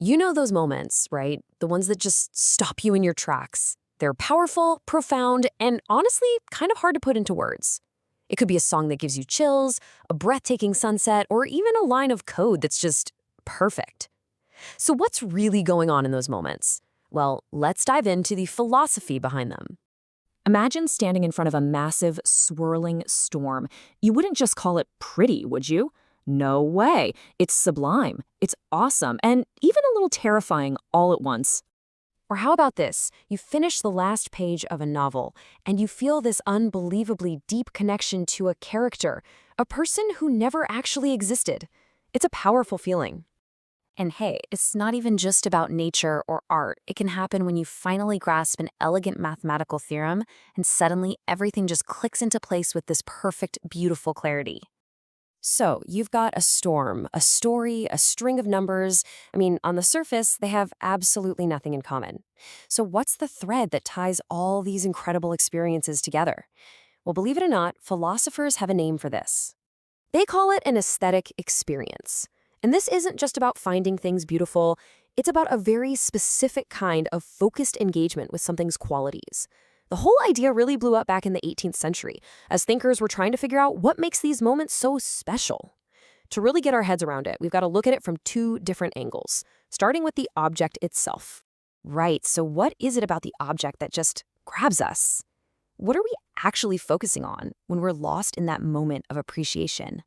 You know those moments, right? The ones that just stop you in your tracks. They're powerful, profound, and honestly, kind of hard to put into words. It could be a song that gives you chills, a breathtaking sunset, or even a line of code that's just perfect. So what's really going on in those moments? Well, let's dive into the philosophy behind them. Imagine standing in front of a massive, swirling storm. You wouldn't just call it pretty, would you? No way. It's sublime. It's awesome, and even a little terrifying all at once. Or how about this? You finish the last page of a novel, and you feel this unbelievably deep connection to a character, a person who never actually existed. It's a powerful feeling. And hey, it's not even just about nature or art. It can happen when you finally grasp an elegant mathematical theorem, and suddenly everything just clicks into place with this perfect, beautiful clarity. So, you've got a storm, a story, a string of numbers. I mean, on the surface, they have absolutely nothing in common. So, what's the thread that ties all these incredible experiences together? Well, believe it or not, philosophers have a name for this. They call it an aesthetic experience. And this isn't just about finding things beautiful, it's about a very specific kind of focused engagement with something's qualities. The whole idea really blew up back in the 18th century, as thinkers were trying to figure out what makes these moments so special. To really get our heads around it, we've got to look at it from two different angles, starting with the object itself. Right, so what is it about the object that just grabs us? What are we actually focusing on when we're lost in that moment of appreciation?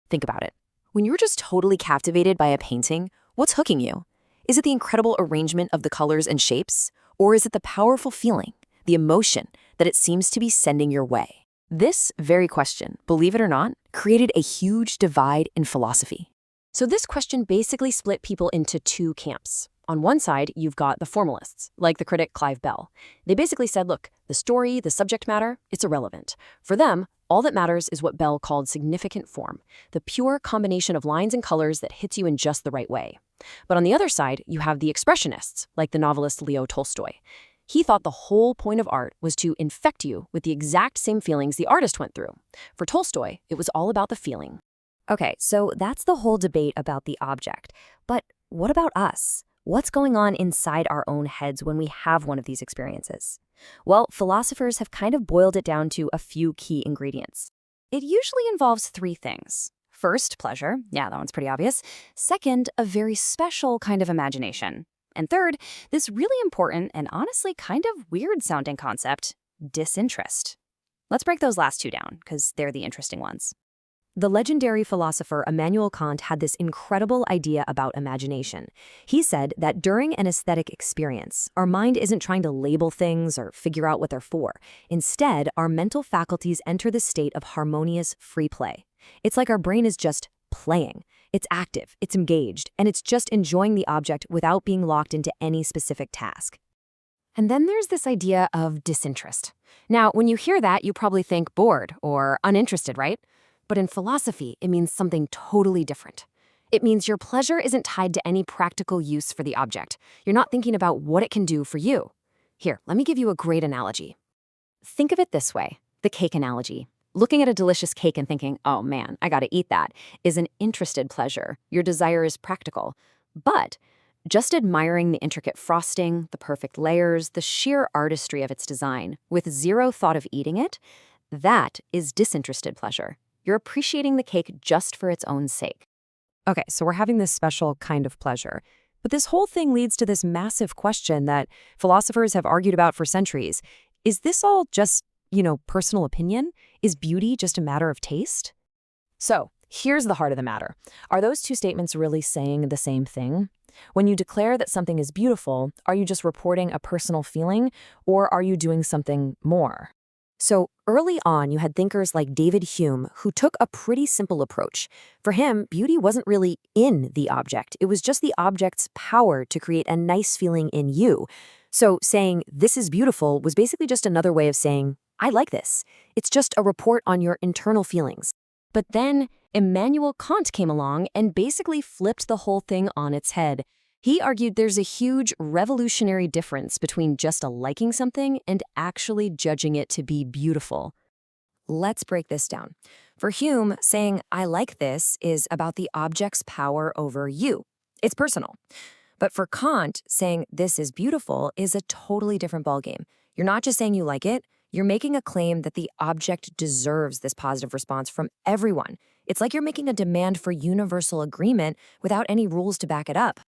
Think about it. When you're just totally captivated by a painting, what's hooking you? Is it the incredible arrangement of the colors and shapes? Or is it the powerful feeling, the emotion that it seems to be sending your way? This very question, believe it or not, created a huge divide in philosophy. So this question basically split people into two camps. On one side, you've got the formalists, like the critic Clive Bell. They basically said, look, the story, the subject matter, it's irrelevant. For them, all that matters is what Bell called significant form, the pure combination of lines and colors that hits you in just the right way. But on the other side, you have the expressionists, like the novelist Leo Tolstoy. He thought the whole point of art was to infect you with the exact same feelings the artist went through. For Tolstoy, it was all about the feeling. Okay, so that's the whole debate about the object. But what about us? What's going on inside our own heads when we have one of these experiences? Well, philosophers have kind of boiled it down to a few key ingredients. It usually involves three things. First, pleasure. Yeah, that one's pretty obvious. Second, a very special kind of imagination. And third, this really important and honestly kind of weird-sounding concept, disinterest. Let's break those last two down, because they're the interesting ones. The legendary philosopher Immanuel Kant had this incredible idea about imagination. He said that during an aesthetic experience, our mind isn't trying to label things or figure out what they're for. Instead, our mental faculties enter the state of harmonious free play. It's like our brain is just playing. It's active, it's engaged, and it's just enjoying the object without being locked into any specific task. And then there's this idea of disinterest. Now, when you hear that, you probably think bored or uninterested, right? But in philosophy, it means something totally different. It means your pleasure isn't tied to any practical use for the object. You're not thinking about what it can do for you. Here, let me give you a great analogy. Think of it this way, the cake analogy. Looking at a delicious cake and thinking, oh man, I gotta eat that, is an interested pleasure. Your desire is practical. But just admiring the intricate frosting, the perfect layers, the sheer artistry of its design, with zero thought of eating it, that is disinterested pleasure. You're appreciating the cake just for its own sake. Okay, so we're having this special kind of pleasure. But this whole thing leads to this massive question that philosophers have argued about for centuries. Is this all just, personal opinion? Is beauty just a matter of taste? So, here's the heart of the matter. Are those two statements really saying the same thing? When you declare that something is beautiful, are you just reporting a personal feeling, or are you doing something more? So early on, you had thinkers like David Hume, who took a pretty simple approach. For him, beauty wasn't really in the object. It was just the object's power to create a nice feeling in you. So saying, this is beautiful, was basically just another way of saying, I like this. It's just a report on your internal feelings. But then Immanuel Kant came along and basically flipped the whole thing on its head. He argued there's a huge revolutionary difference between just liking something and actually judging it to be beautiful. Let's break this down. For Hume, saying, I like this is about the object's power over you. It's personal. But for Kant, saying this is beautiful is a totally different ballgame. You're not just saying you like it, you're making a claim that the object deserves this positive response from everyone. It's like you're making a demand for universal agreement without any rules to back it up.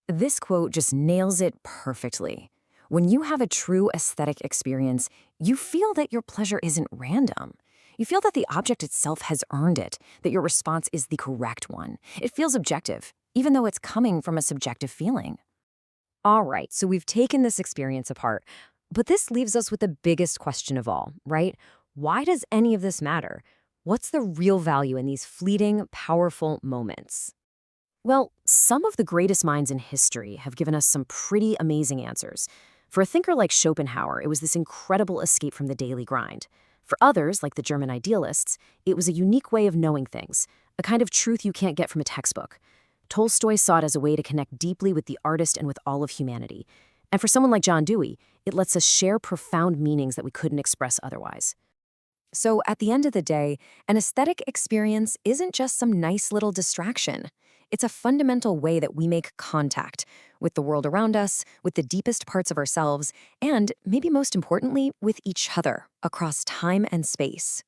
This quote just nails it perfectly. When you have a true aesthetic experience, you feel that your pleasure isn't random. You feel that the object itself has earned it, that your response is the correct one. It feels objective, even though it's coming from a subjective feeling. All right, so we've taken this experience apart, but this leaves us with the biggest question of all, right? Why does any of this matter? What's the real value in these fleeting, powerful moments? Well, some of the greatest minds in history have given us some pretty amazing answers. For a thinker like Schopenhauer, it was this incredible escape from the daily grind. For others, like the German idealists, it was a unique way of knowing things, a kind of truth you can't get from a textbook. Tolstoy saw it as a way to connect deeply with the artist and with all of humanity. And for someone like John Dewey, it lets us share profound meanings that we couldn't express otherwise. So at the end of the day, an aesthetic experience isn't just some nice little distraction. It's a fundamental way that we make contact with the world around us, with the deepest parts of ourselves, and maybe most importantly, with each other across time and space.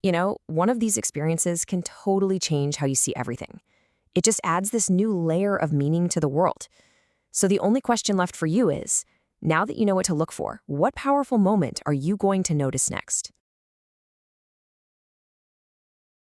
You know, one of these experiences can totally change how you see everything. It just adds this new layer of meaning to the world. So the only question left for you is, now that you know what to look for, what powerful moment are you going to notice next?